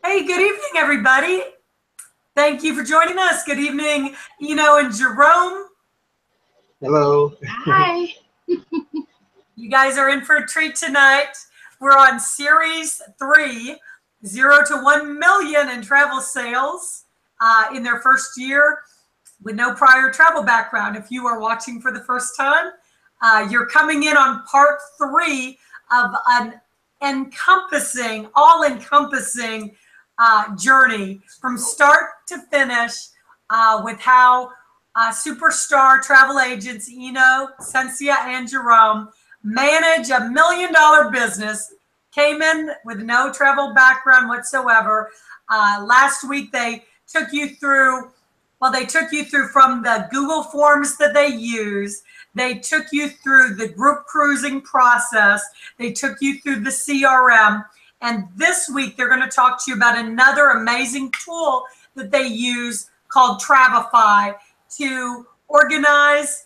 Hey, good evening, everybody. Thank you for joining us. Good evening, Ino and Jerome. Hello. Hi. You guys are in for a treat tonight. We're on Series 3, 0 to 1 million in travel sales in their first year with no prior travel background. If you are watching for the first time, you're coming in on part 3 of an all-encompassing journey from start to finish with how superstar travel agents Inocencia and Jerome manage a $1 million business. Came in with no travel background whatsoever. Last week they took you through, from the Google Forms that they use. They took you through the group cruising process. They took you through the CRM. And this week, they're going to talk to you about another amazing tool that they use called Travefy to organize,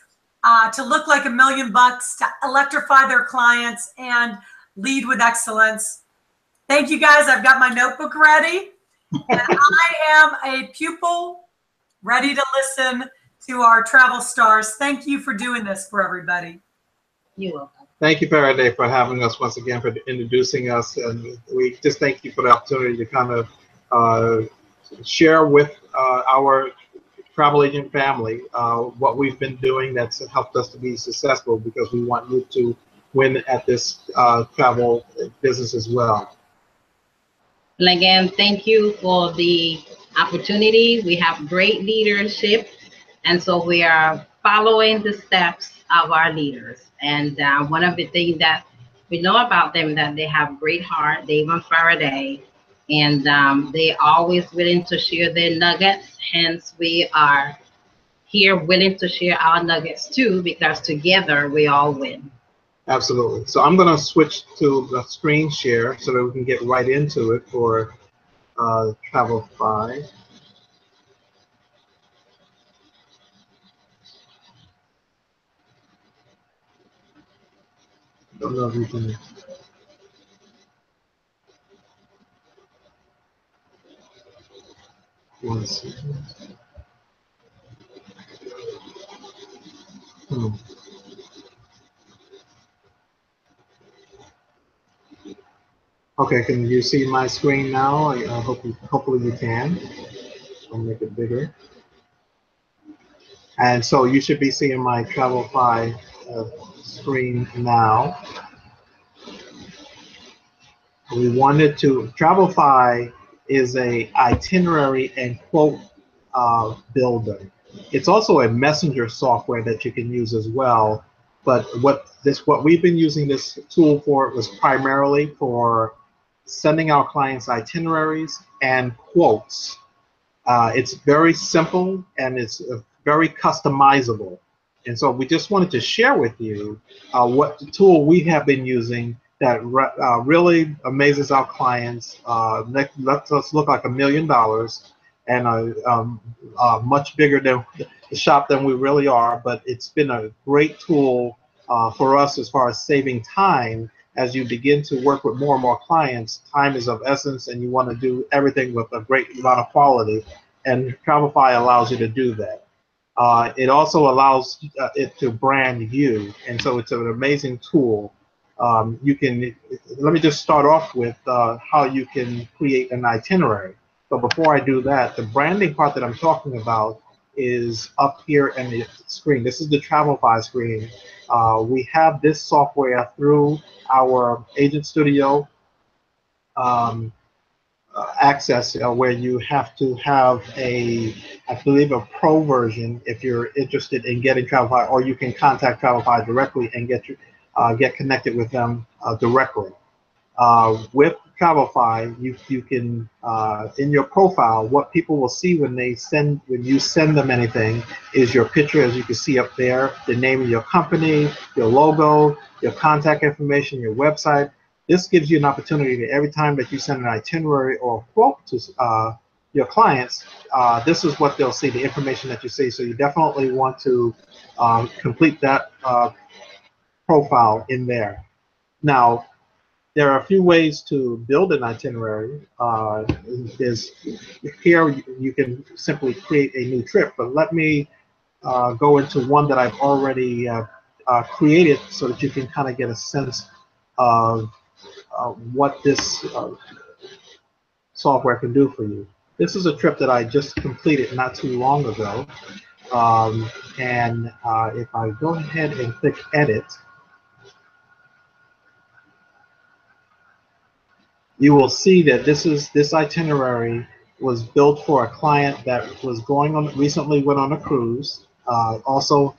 to look like $1 million, to electrify their clients and lead with excellence. Thank you, guys. I've got my notebook ready. And I am a pupil ready to listen to our travel stars. Thank you for doing this for everybody. You're welcome. Thank you, Faraday, for having us once again, for introducing us. And we just thank you for the opportunity to kind of share with our travel agent family what we've been doing that's helped us to be successful, because we want you to win at this travel business as well. And again, thank you for the opportunity. We have great leadership, and so we are following the steps of our leaders. And one of the things that we know about them, that they have great heart, Dave and Faraday, and they always willing to share their nuggets. Hence, we are here willing to share our nuggets too, because together we all win. Absolutely. So I'm going to switch to the screen share so that we can get right into it for Travefy. Don't know if you can. One second. Okay, can you see my screen now? I hopefully you can. I'll make it bigger. And so you should be seeing my Travefy screen now. We wanted to, Travefy is a itinerary and quote builder. It's also a messenger software that you can use as well. But what we've been using this tool for was primarily for sending our clients itineraries and quotes. It's very simple and it's very customizable. And so we just wanted to share with you what the tool we have been using that really amazes our clients, lets us look like $1 million and much bigger than the shop than we really are. But it's been a great tool for us as far as saving time. As you begin to work with more and more clients, time is of essence, and you want to do everything with a great amount of quality. And Travefy allows you to do that. It also allows it to brand you, and so it's an amazing tool. You can, let me just start off with how you can create an itinerary. So before I do that, the branding part that I'm talking about is up here in the screen. This is the Travefy screen. We have this software through our Agent Studio access, where you have to have I believe, a pro version if you're interested in getting Travefy, or you can contact Travefy directly and get connected with them directly. With Travefy, you can in your profile, what people will see when you send them anything is your picture, as you can see up there, the name of your company, your logo, your contact information, your website. This gives you an opportunity to, every time that you send an itinerary or a quote to your clients, this is what they'll see, the information that you see. So you definitely want to complete that profile in there. Now, there are a few ways to build an itinerary. There's here you can simply create a new trip, but let me go into one that I've already created so that you can kind of get a sense of what this software can do for you. This is a trip that I just completed not too long ago. And if I go ahead and click edit, you will see that this itinerary was built for a client that was going on, recently went on a cruise. Also,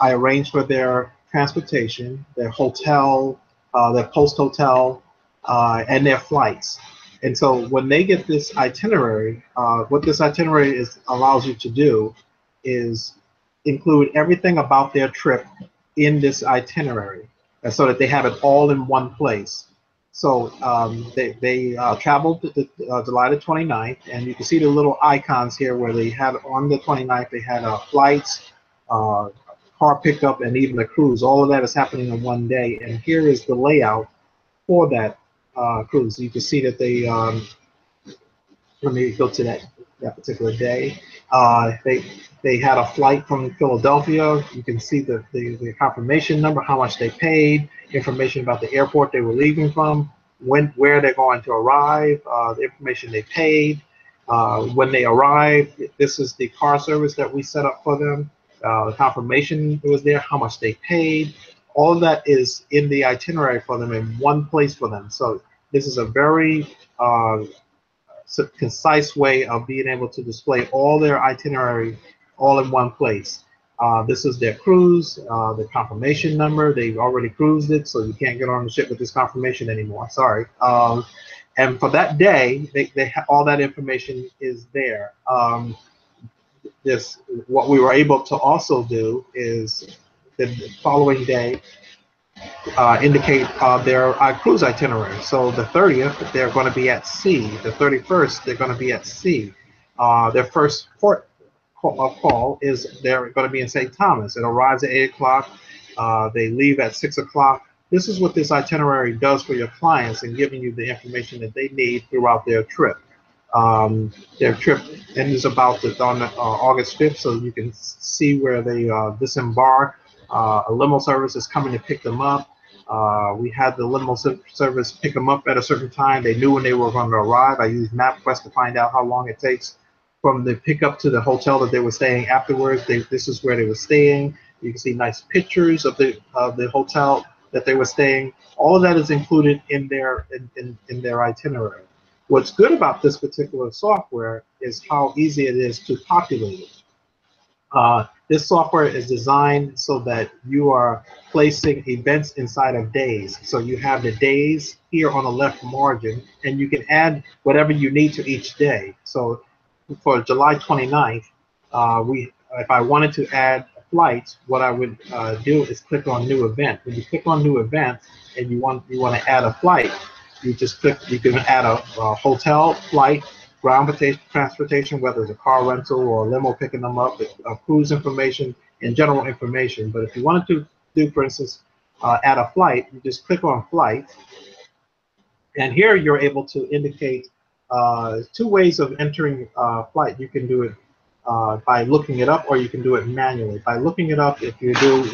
I arranged for their transportation, their hotel, their post hotel, and their flights. And so when they get this itinerary, what this itinerary allows you to do is include everything about their trip in this itinerary, so that they have it all in one place. So they traveled July the 29th, and you can see the little icons here where they had on the 29th, they had flights, car pickup, and even a cruise. All of that is happening in one day. And here is the layout for that cruise. You can see that they, let me go to that particular day. They had a flight from Philadelphia. You can see the confirmation number, how much they paid, information about the airport they were leaving from, where they're going to arrive, the information they paid, when they arrived. This is the car service that we set up for them. The confirmation was there, how much they paid. All of that is in the itinerary for them in one place for them. So this is a very concise way of being able to display all their itinerary all in one place. This is their cruise, the confirmation number. They've already cruised it, so you can't get on the ship with this confirmation anymore. Sorry. And for that day, all that information is there. What we were able to also do is the following day indicate their cruise itinerary. So the 30th, they're going to be at sea. The 31st, they're going to be at sea. Their first port of call is they're going to be in St. Thomas. It arrives at 8 o'clock. They leave at 6 o'clock. This is what this itinerary does for your clients and giving you the information that they need throughout their trip. Their trip ends about on August 5th, so you can see where they disembark. A limo service is coming to pick them up. We had the limo service pick them up at a certain time. They knew when they were going to arrive. I used MapQuest to find out how long it takes from the pickup to the hotel that they were staying afterwards. This is where they were staying. You can see nice pictures of the hotel that they were staying. All of that is included in their itinerary. What's good about this particular software is how easy it is to populate it. This software is designed so that you are placing events inside of days. So you have the days here on the left margin, and you can add whatever you need to each day. So for July 29th, if I wanted to add flights, what I would do is click on New Event. When you click on New Event and you want to add a flight, you just click. You can add a hotel, flight, ground transportation, whether it's a car rental or a limo picking them up, cruise information, and general information. But if you wanted to do, for instance, add a flight, you just click on Flight, and here you're able to indicate two ways of entering flight. You can do it by looking it up, or you can do it manually. By looking it up, if you do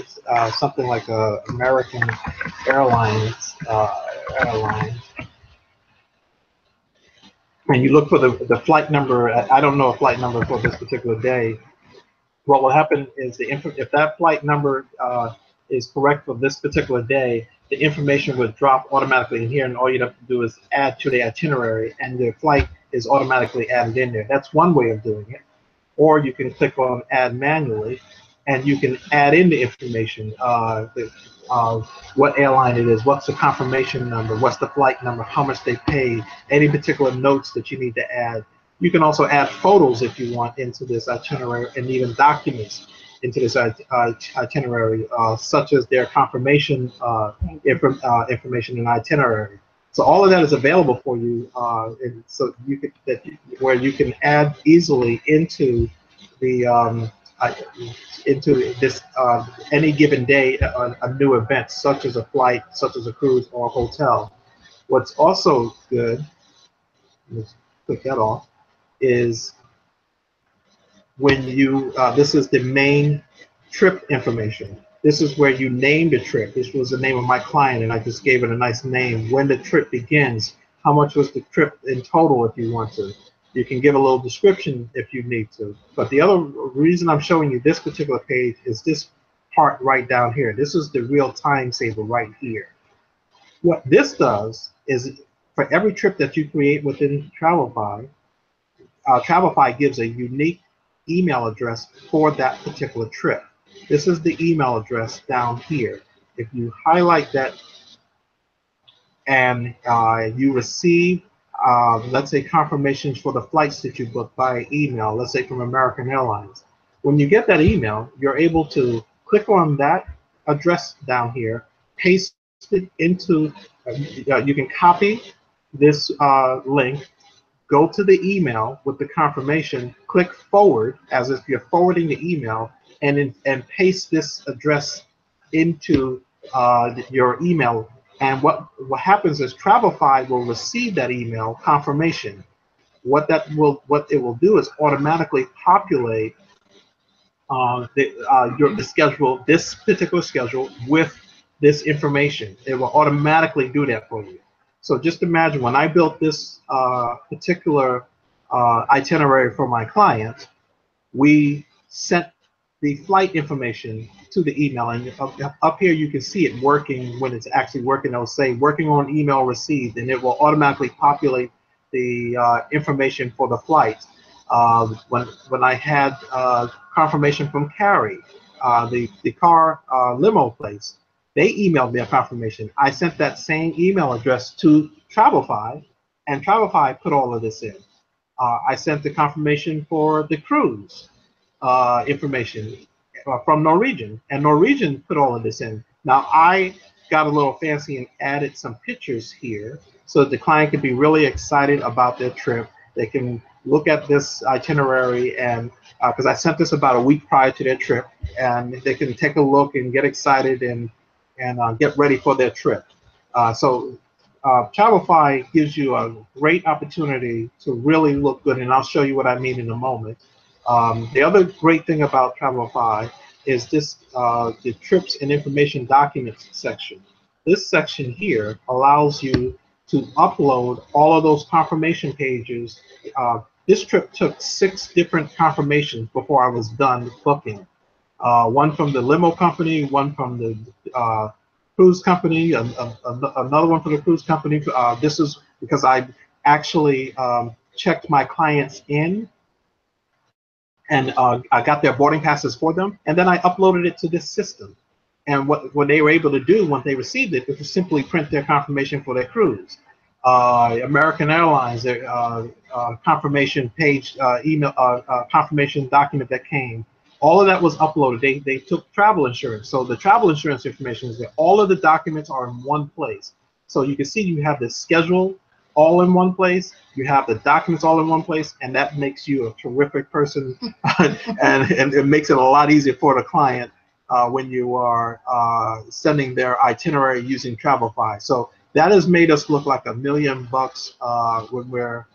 something like American Airlines, and you look for the flight number, I don't know a flight number for this particular day. What will happen is if that flight number is correct for this particular day, the information would drop automatically in here, and all you'd have to do is add to the itinerary, and the flight is automatically added in there. That's one way of doing it. Or you can click on Add Manually, and you can add in the information, what airline it is, what's the confirmation number, what's the flight number, how much they paid, any particular notes that you need to add. You can also add photos if you want into this itinerary, and even documents into this itinerary, such as their confirmation information and itinerary. So all of that is available for you, and so where you can add easily into the into this any given day a new event, such as a flight, such as a cruise or a hotel. What's also good, let's click that off, is when you, this is the main trip information. This is where you name the trip. This was the name of my client, and I just gave it a nice name. When the trip begins, how much was the trip in total if you want to. You can give a little description if you need to. But the other reason I'm showing you this particular page is this part right down here. This is the real time saver right here. What this does is for every trip that you create within Travefy, Travefy gives a unique email address for that particular trip. This is the email address down here. If you highlight that and you receive, let's say, confirmations for the flights that you booked by email, let's say from American Airlines. When you get that email, you're able to click on that address down here, paste it into, you can copy this link, go to the email with the confirmation, click forward as if you're forwarding the email, and paste this address into your email. And what happens is Travefy will receive that email confirmation. What it will do is automatically populate the schedule, this particular schedule, with this information. It will automatically do that for you. So just imagine when I built this particular itinerary for my client, we sent the flight information to the email, and up here you can see it working. When it's actually working, it'll say working on email received, and it will automatically populate the information for the flight. When I had confirmation from Carrie, the car limo place, they emailed me a confirmation. I sent that same email address to Travefy, and Travefy put all of this in. I sent the confirmation for the cruise information from Norwegian, and Norwegian put all of this in. Now I got a little fancy and added some pictures here so that the client can be really excited about their trip. They can look at this itinerary, and because I sent this about a week prior to their trip, and they can take a look and get excited and get ready for their trip. So Travefy gives you a great opportunity to really look good, and I'll show you what I mean in a moment. The other great thing about Travefy is this, the trips and information documents section. This section here allows you to upload all of those confirmation pages. This trip took 6 different confirmations before I was done booking. One from the limo company, one from the cruise company, another one for the cruise company. This is because I actually checked my clients in, and I got their boarding passes for them, and then I uploaded it to this system. And what they were able to do when they received it was simply print their confirmation for their cruise. American Airlines, their confirmation page, email, confirmation document that came. All of that was uploaded. They took travel insurance. So the travel insurance information is there. All of the documents are in one place. So you can see you have the schedule all in one place. You have the documents all in one place, and that makes you a terrific person, and it makes it a lot easier for the client when you are sending their itinerary using Travefy. So that has made us look like $1 million when we're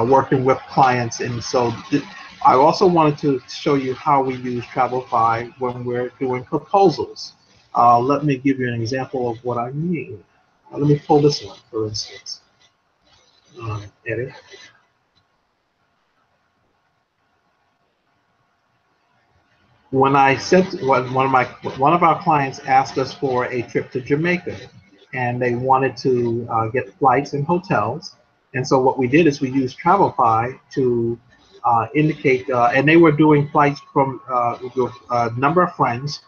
working with clients. And so I also wanted to show you how we use Travefy when we're doing proposals. Let me give you an example of what I mean. Let me pull this one, for instance. Edit. When I sent one of our clients asked us for a trip to Jamaica, and they wanted to get flights and hotels, and so what we did is we used Travefy to indicate, and they were doing flights from with a number of friends,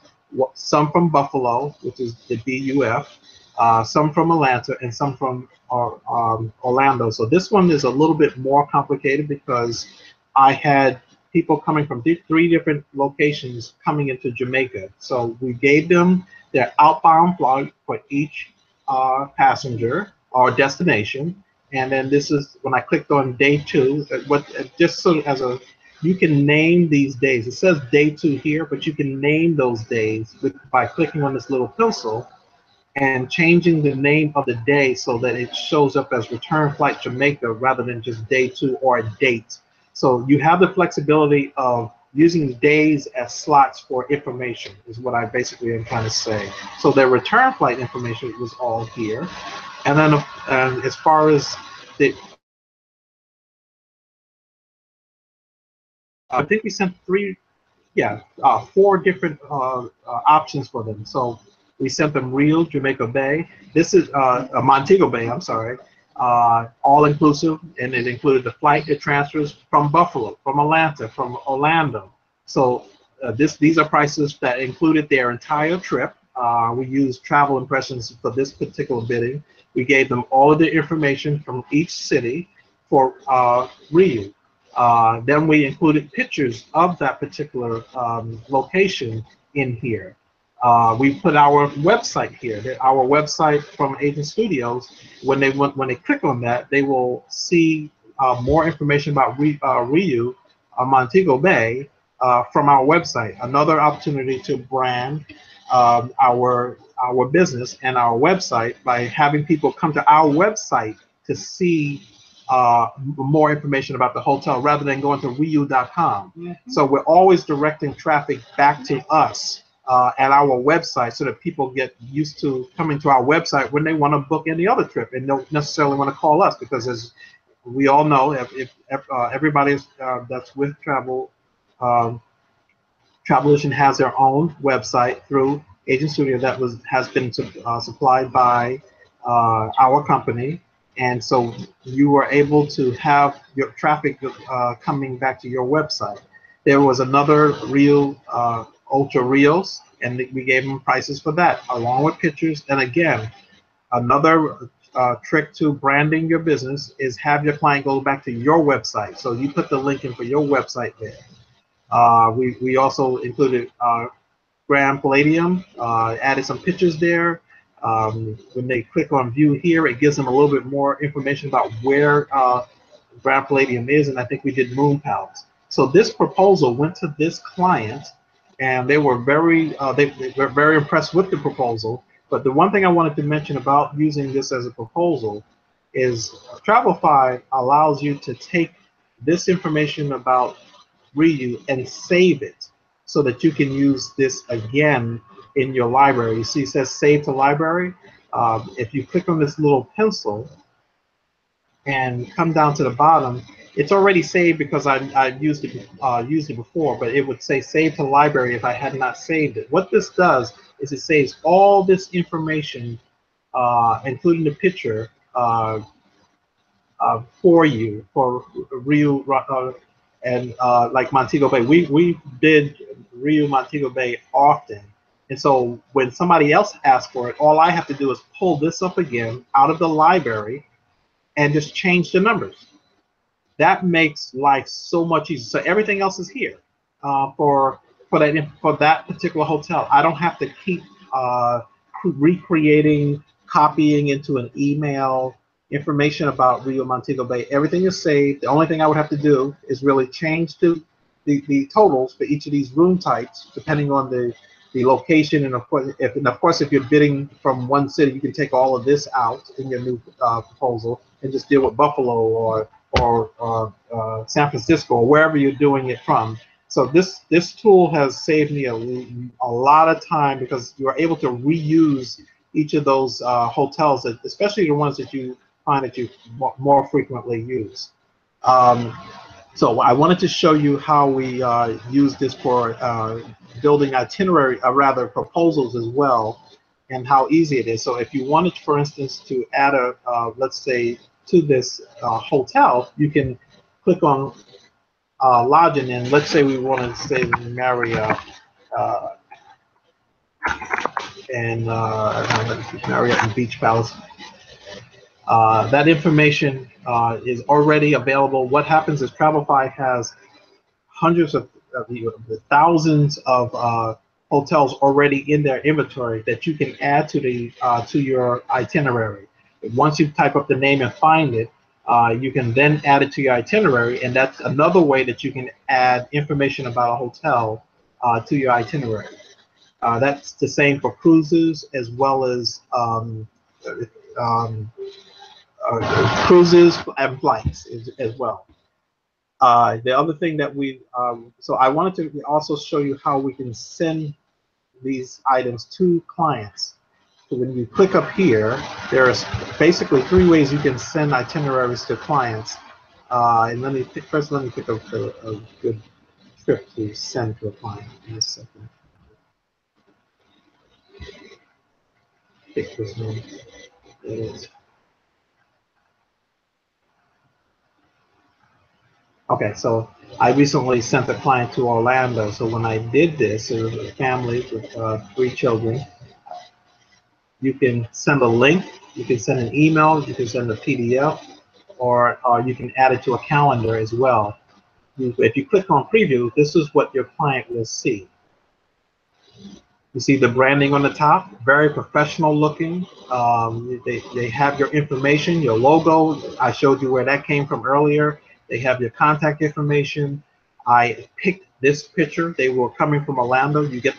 some from Buffalo, which is the BUF, some from Atlanta, and some from Orlando. So this one is a little bit more complicated because I had people coming from 3 different locations coming into Jamaica. So we gave them their outbound flight for each passenger or destination. And then this is when I clicked on day 2, just so as a, you can name these days. It says day 2 here, but you can name those days by clicking on this little pencil. and changing the name of the day so that it shows up as Return Flight Jamaica rather than just day 2 or a date. So you have the flexibility of using days as slots for information is what I basically am trying to say. So the return flight information was all here. And then as far as the, I think we sent four different options for them. So we sent them Rio, Jamaica Bay. This is Montego Bay, I'm sorry. All inclusive, and it included the flight, the transfers from Buffalo, from Atlanta, from Orlando. So these are prices that included their entire trip. We used travel impressions for this particular bidding. We gave them all of the information from each city for Rio. Then we included pictures of that particular location in here. We put our website here. Our website from Agent Studios. When they click on that, they will see more information about Rio, Montego Bay, from our website. Another opportunity to brand our business and our website by having people come to our website to see more information about the hotel rather than going to Rio.com. Mm-hmm. So we're always directing traffic back to us at our website so that people get used to coming to our website when they want to book any other trip and don't necessarily want to call us, because as we all know, if everybody that's with Travelation has their own website through Agent Studio that has been supplied by our company. And so you were able to have your traffic coming back to your website. There was another Rio, Ultra Rios, and we gave them prices for that, along with pictures. And again, another trick to branding your business is have your client go back to your website. So you put the link in for your website there. We also included Grand Palladium, added some pictures there. When they click on view here, it gives them a little bit more information about where Grand Palladium is, and I think we did Moon Palace. So this proposal went to this client, and they were very impressed with the proposal. But the one thing I wanted to mention about using this as a proposal is Travefy allows you to take this information about Rio and save it so that you can use this again in your library. You see it says save to library. If you click on this little pencil and come down to the bottom, it's already saved because I've used it before, but it would say save to library if I had not saved it. What this does is it saves all this information, including the picture, for you, for Rio and like Montego Bay. We bid Rio Montego Bay often. And so when somebody else asks for it, all I have to do is pull this up again out of the library and just change the numbers. That makes life so much easier. So everything else is here for that particular hotel. I don't have to keep recreating, copying into an email information about Rio Montego Bay. Everything is saved. The only thing I would have to do is really change the totals for each of these room types, depending on the location, and of course, if you're bidding from one city, you can take all of this out in your new proposal and just deal with Buffalo or San Francisco or wherever you're doing it from. So this tool has saved me a lot of time because you are able to reuse each of those hotels, especially the ones that you find that you more frequently use. So I wanted to show you how we use this for building itinerary, rather proposals as well, and how easy it is. So if you wanted, for instance, to add let's say, to this hotel, you can click on lodging, and let's say we want to say Marriott and Marriott and Beach Palace. That information is already available. What happens is Travefy has hundreds of thousands of hotels already in their inventory that you can add to your itinerary. Once you type up the name and find it, you can then add it to your itinerary, and that's another way that you can add information about a hotel to your itinerary. That's the same for cruises as well as cruises and flights as well. The other thing that so I wanted to also show you how we can send these items to clients. So when you click up here, there's basically 3 ways you can send itineraries to clients. And first let me pick up a good trip to send to a client in a second. Pick this one. It is. Okay, so I recently sent a client to Orlando. So when I did this, it was a family with 3 children. You can send a link, you can send an email, you can send a PDF, or you can add it to a calendar as well. If you click on preview, this is what your client will see. You see the branding on the top, very professional looking. They have your information, your logo. I showed you where that came from earlier. They have your contact information. I picked this picture. They were coming from Orlando. You get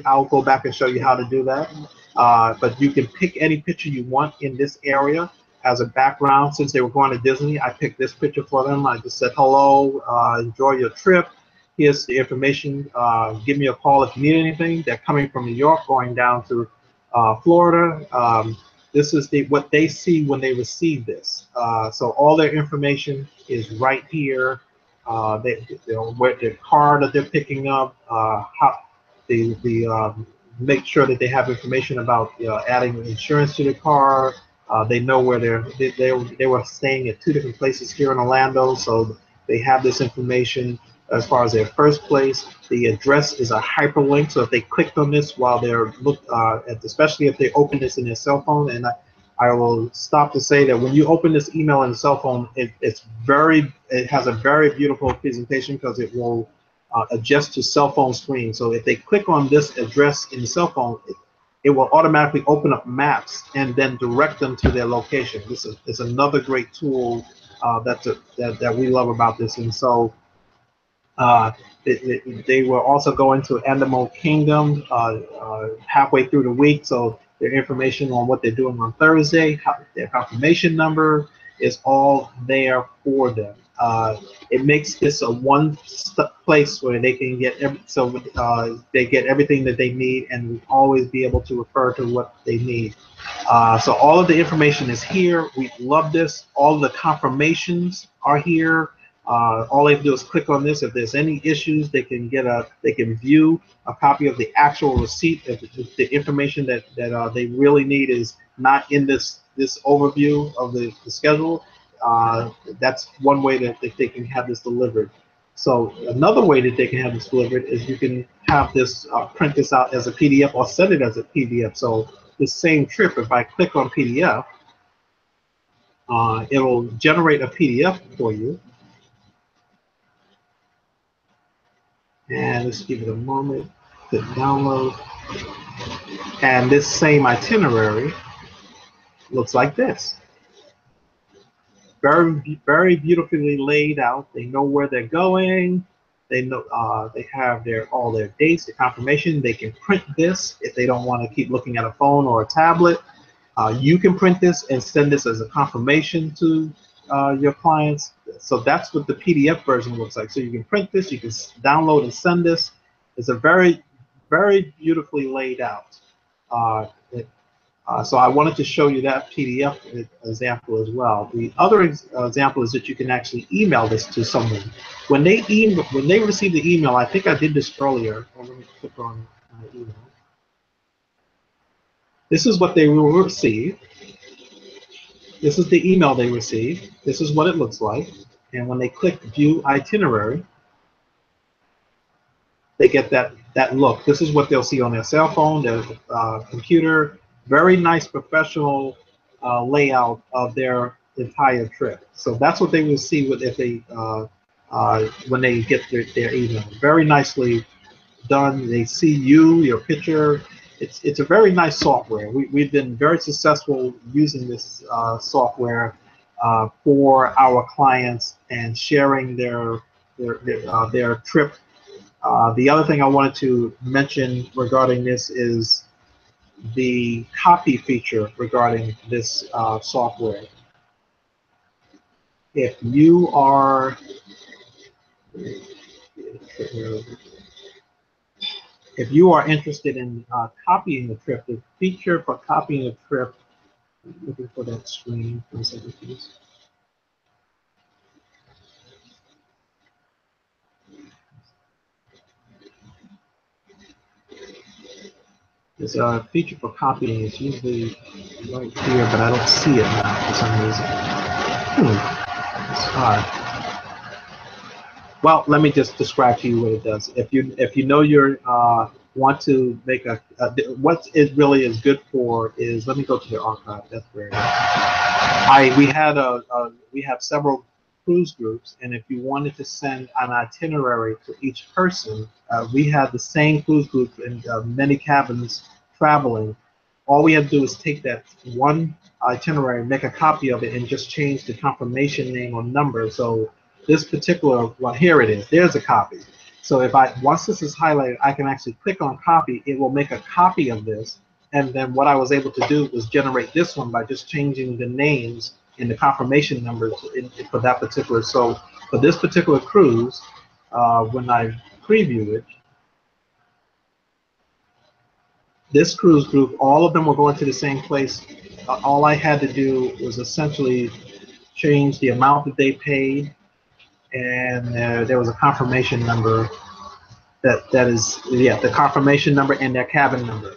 I'll go back and show you how to do that. But you can pick any picture you want in this area as a background. Since they were going to Disney, I picked this picture for them. I just said, hello, enjoy your trip. Here's the information. Give me a call if you need anything. They're coming from New York, going down to Florida. This is what they see when they receive this. So all their information is right here. What their car that they're picking up, make sure that they have information about adding insurance to the car. They know where they were staying at 2 different places here in Orlando, so they have this information. As far as their first place, the address is a hyperlink. So if they clicked on this while they're especially if they open this in their cell phone, and I will stop to say that when you open this email in the cell phone, it has a very beautiful presentation because it will adjust to cell phone screen. So if they click on this address in the cell phone, it will automatically open up maps and then direct them to their location. This is another great tool that we love about this. And so they will also go into Animal Kingdom halfway through the week, so their information on what they're doing on Thursday, their confirmation number is all there for them. It makes this a place where they can get they get everything that they need and always be able to refer to what they need. So all of the information is here. We love this. All the confirmations are here. All they have to do is click on this. If there's any issues, they can view a copy of the actual receipt. If the information that they really need is not in this overview of the schedule, that's one way that they can have this delivered. So another way that they can have this delivered is you can have this print this out as a PDF or send it as a PDF. So the same trip, if I click on PDF, it will generate a PDF for you. And let's give it a moment to download. And this same itinerary looks like this. Very, very beautifully laid out. They know where they're going. They know they have all their dates, the confirmation. They can print this if they don't want to keep looking at a phone or a tablet. You can print this and send this as a confirmation to your clients. So that's what the PDF version looks like. So you can print this, you can download and send this. It's a very, very beautifully laid out. So I wanted to show you that PDF example as well. The other example is that you can actually email this to someone. When they receive the email, I think I did this earlier. Let me click on my email. This is what they will receive. This is the email they receive. This is what it looks like. And when they click View Itinerary, they get that look. This is what they'll see on their cell phone, their computer. Very nice professional layout of their entire trip. So that's what they will see when they get their email. Very nicely done. They see your picture. It's a very nice software. We've been very successful using this software for our clients and sharing their trip The other thing I wanted to mention regarding this is the copy feature regarding this software. If you are interested in copying the trip, the feature for copying a trip, looking for that screen for a second, please. This feature for copying is usually right here, but I don't see it now for some reason. It's odd. Well, let me just describe to you what it does. If you know you want to make what it really is good for is, let me go to the archive. That's where we have several cruise groups, and if you wanted to send an itinerary to each person, we have the same cruise group in many cabins traveling. All we have to do is take that one itinerary, make a copy of it, and just change the confirmation name or number. So this particular, well, here it is. There's a copy. So if once this is highlighted, I can actually click on copy. It will make a copy of this. And then what I was able to do was generate this one by just changing the names and the confirmation numbers for that particular. So for this particular cruise, when I preview it, this cruise group, all of them were going to the same place. All I had to do was essentially change the amount that they paid, and there was a confirmation number the confirmation number and their cabin number.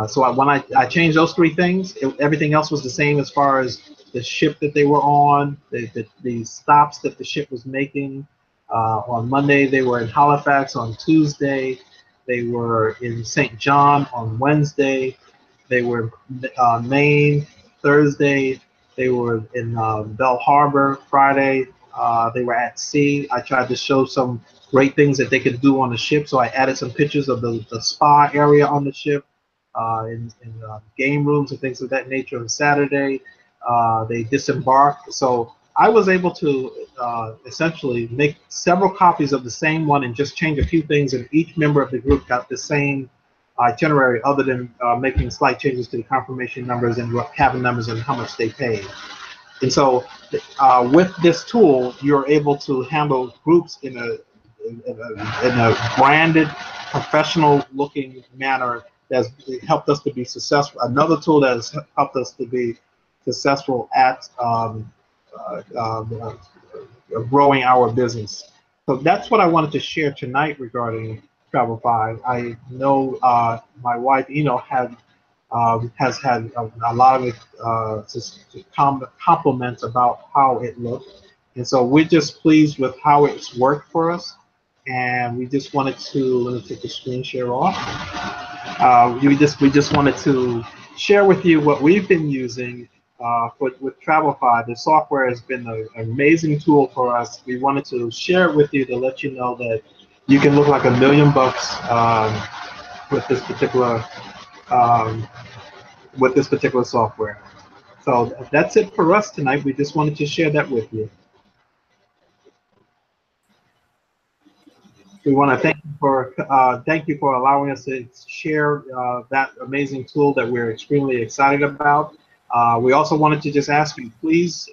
So when I changed those three things, everything else was the same as far as the ship that they were on, the stops that the ship was making. On Monday, they were in Halifax. On Tuesday, they were in St. John. On Wednesday, they were in Maine. Thursday, they were in Belle Harbor. Friday, they were at sea. I tried to show some great things that they could do on the ship, so I added some pictures of the spa area on the ship, in game rooms and things of that nature. On Saturday, they disembarked. So I was able to essentially make several copies of the same one and just change a few things, and each member of the group got the same itinerary, other than making slight changes to the confirmation numbers and cabin numbers and how much they paid. And so with this tool, you're able to handle groups in a branded, professional-looking manner that's helped us to be successful. Another tool that has helped us to be successful at growing our business. So that's what I wanted to share tonight regarding Travefy. I know my wife, has had a lot of compliments about how it looked, and so we're just pleased with how it's worked for us. And we just wanted to, let me take the screen share off. We just wanted to share with you what we've been using with Travefy. The software has been an amazing tool for us. We wanted to share it with you to let you know that you can look like $1 million with this particular software. So that's it for us tonight. We just wanted to share that with you. We want to thank you for allowing us to share that amazing tool that we're extremely excited about. We also wanted to just ask you, please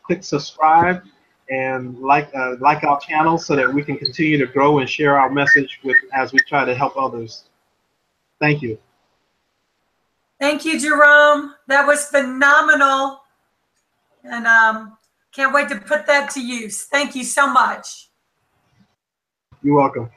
click subscribe and like our channel so that we can continue to grow and share our message as we try to help others. Thank you. Thank you, Jerome. That was phenomenal. And can't wait to put that to use. Thank you so much. You're welcome.